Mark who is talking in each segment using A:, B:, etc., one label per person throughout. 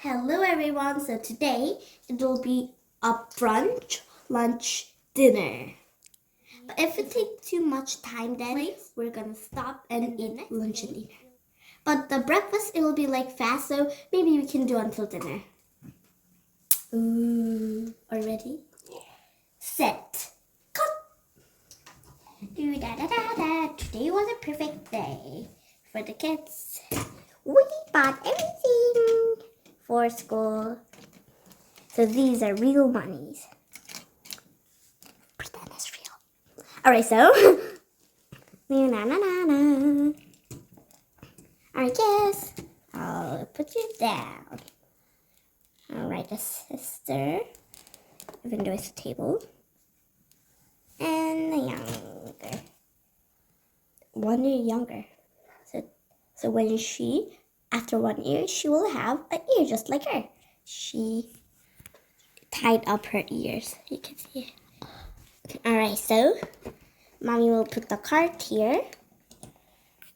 A: Hello everyone, so today it will be a brunch, lunch, dinner. But if it takes too much time then we're gonna stop and eat lunch and dinner. But the breakfast it will be like fast, so maybe we can do until dinner. Already? Set. Cut! Today was a perfect day for the kids. We bought everything for school. So these are real monies. Pretend it's real. Alright, so. Alright, yes. I'll put you down. Alright, a sister. Even though it's a table. And the younger. 1 year younger. So when after 1 year, she will have an ear just like her. She tied up her ears. You can see it. Alright, so Mommy will put the card here.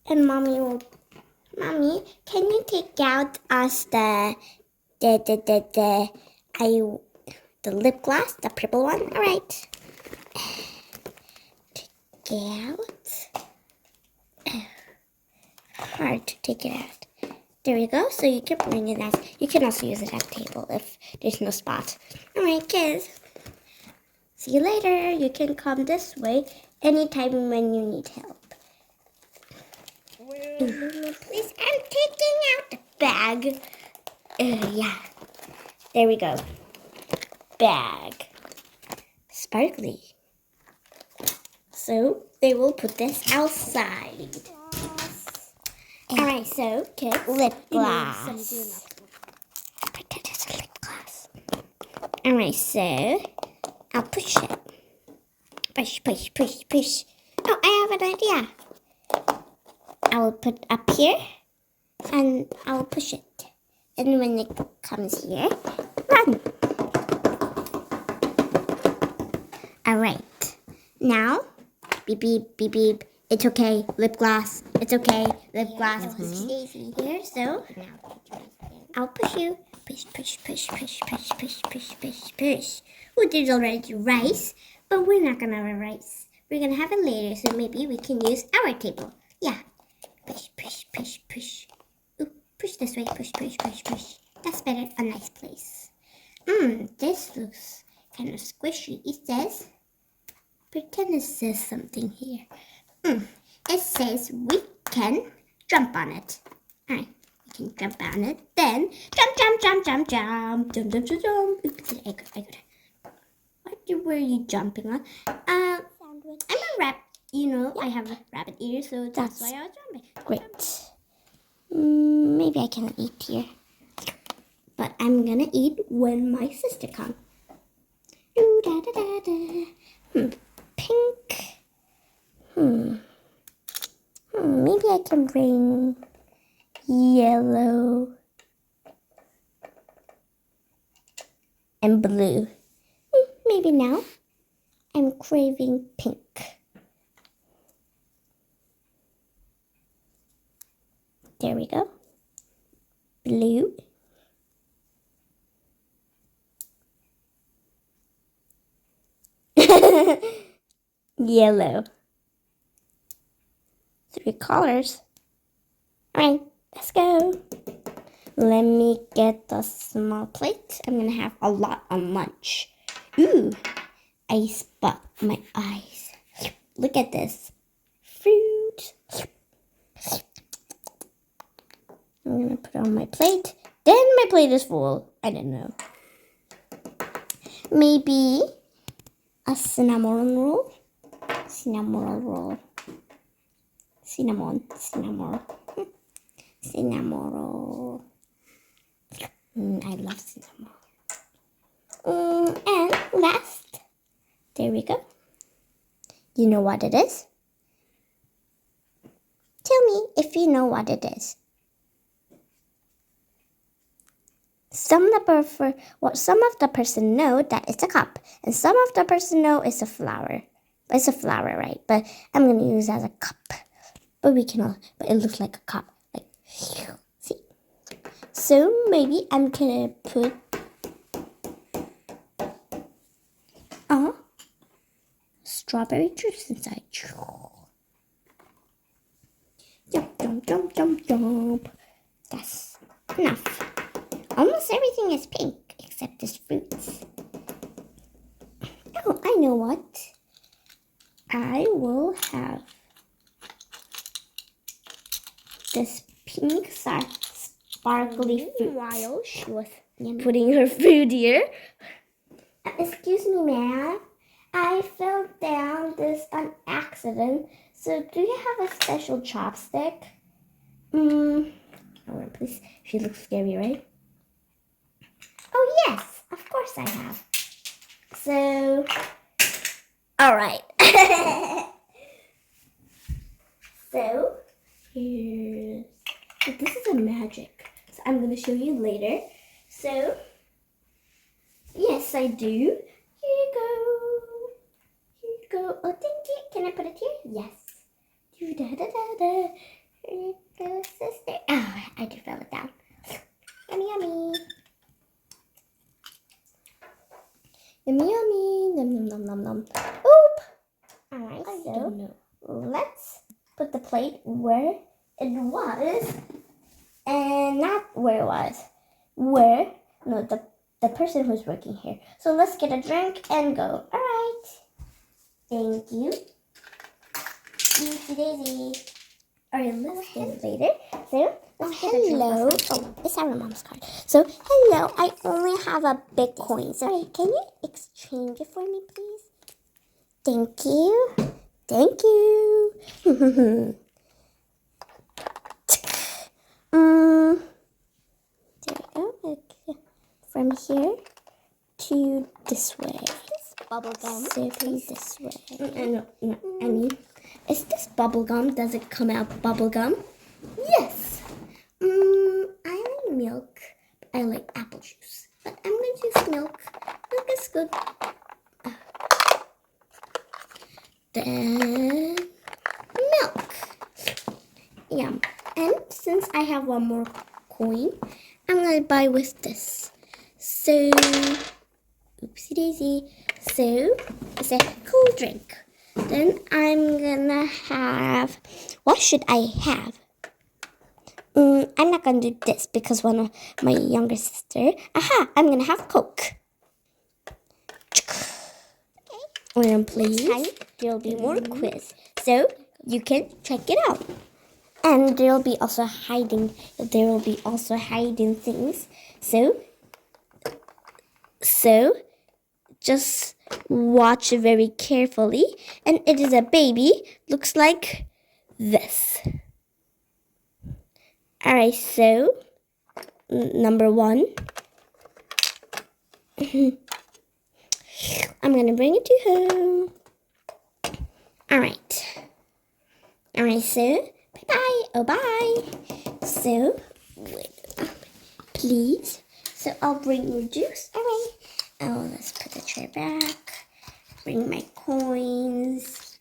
A: And Mommy, can you take out us the lip gloss, the purple one? Alright. Take out. Hard to take it out. There we go. So you can bring it as, you can also use it as a table if there's no spot. Alright, kids. See you later. You can come this way anytime when you need help. Please, I'm taking out the bag. Yeah. There we go. Bag. Sparkly. So they will put this outside. Alright, so kids, lip gloss. Pretend it's a lip gloss. Alright, so I'll push it. Push. Oh, I have an idea. I will put up here and I will push it. And when it comes here, run. Alright. Now, beep beep beep beep. It's okay, lip gloss. It's okay, lip gloss. Daisy here, so I'll push you. Push. Oh, there's already rice, but we're not gonna have rice. We're gonna have it later, so maybe we can use our table. Yeah. Push. Ooh, push this way. Push. That's better. A nice place. This looks kind of squishy. It says, pretend it says something here. It says we can jump on it. Alright, we can jump on it. Then jump. Oops, I got it. What were you jumping on? I'm a rabbit. I have a rabbit ear, so that's why I was jumping. Great. Maybe I can eat here. But I'm gonna eat when my sister comes. Pink. Maybe I can bring yellow and blue. Maybe now I'm craving pink. There we go. Blue. Yellow. 3 colors. Alright, let's go. Let me get the small plate. I'm gonna have a lot on lunch. Ooh, I spot my eyes. Look at this. Fruit. I'm gonna put it on my plate. Then my plate is full. I don't know. Maybe a cinnamon roll. Cinnamon roll. Cinnamon roll. I love cinnamon. And last, there we go. You know what it is? Tell me if you know what it is. Some of the person know that it's a cup, and some of the person know it's a flower. It's a flower, right? But I'm gonna use it as a cup. But it looks like a cup. Like, see? So maybe I'm gonna put strawberry juice inside. Jump, jump, jump, jump, jump. That's enough. Almost everything is pink except this fruits. Oh, I know what. I will have this pink sparkly fruit. While she was putting her food here. Excuse me, ma'am. I fell down this on accident. So do you have a special chopstick? Hold on, please. She looks scary, right? Oh, yes. Of course I have. So, all right. So, here's... This is a magic. So I'm going to show you later. So, yes, I do. Here you go. Here you go. Oh, thank you. Can I put it here? Yes. Da-da-da-da. Here you go, sister. Oh, I just fell it down. Yummy, yummy. Yummy, yummy. Nom, nom, nom, nom, nom. Oop. All right, so let's put the plate where it was. And not where it was. No, the person who's working here. So let's get a drink and go. All right. Thank you. Easy daisy. All right, let's get it later. So, hello. Oh, it's our mom's card. So, hello. I only have a Bitcoin. So, can you exchange it for me, please? Thank you. Thank you. There we go. Okay. From here to this way. This bubble gum. So please this way. No. I mean, is this bubble gum? Does it come out bubble gum? Yes. I like milk. I like apple juice. But I'm going to use milk. Milk is good. Then milk. Yum. And since I have one more coin, I'm going to buy with this. So, oopsie daisy. So, it's a cool drink. Then I'm going to have, what should I have? I'm not going to do this because one of my younger sister, I'm going to have Coke. And please, there'll be more quiz. So, you can check it out. And there will be also hiding things. So just watch very carefully. And it is a baby. Looks like this. Alright, so number 1. I'm going to bring it to home. Alright, so bye. Oh, bye. So, wait, please. So, I'll bring your juice. All right. Oh, let's put the tray back. Bring my coins.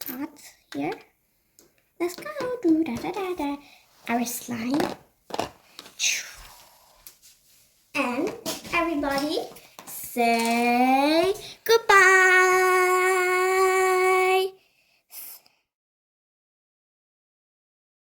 A: Pot here. Let's go. Do da da da da. Our slime. And everybody say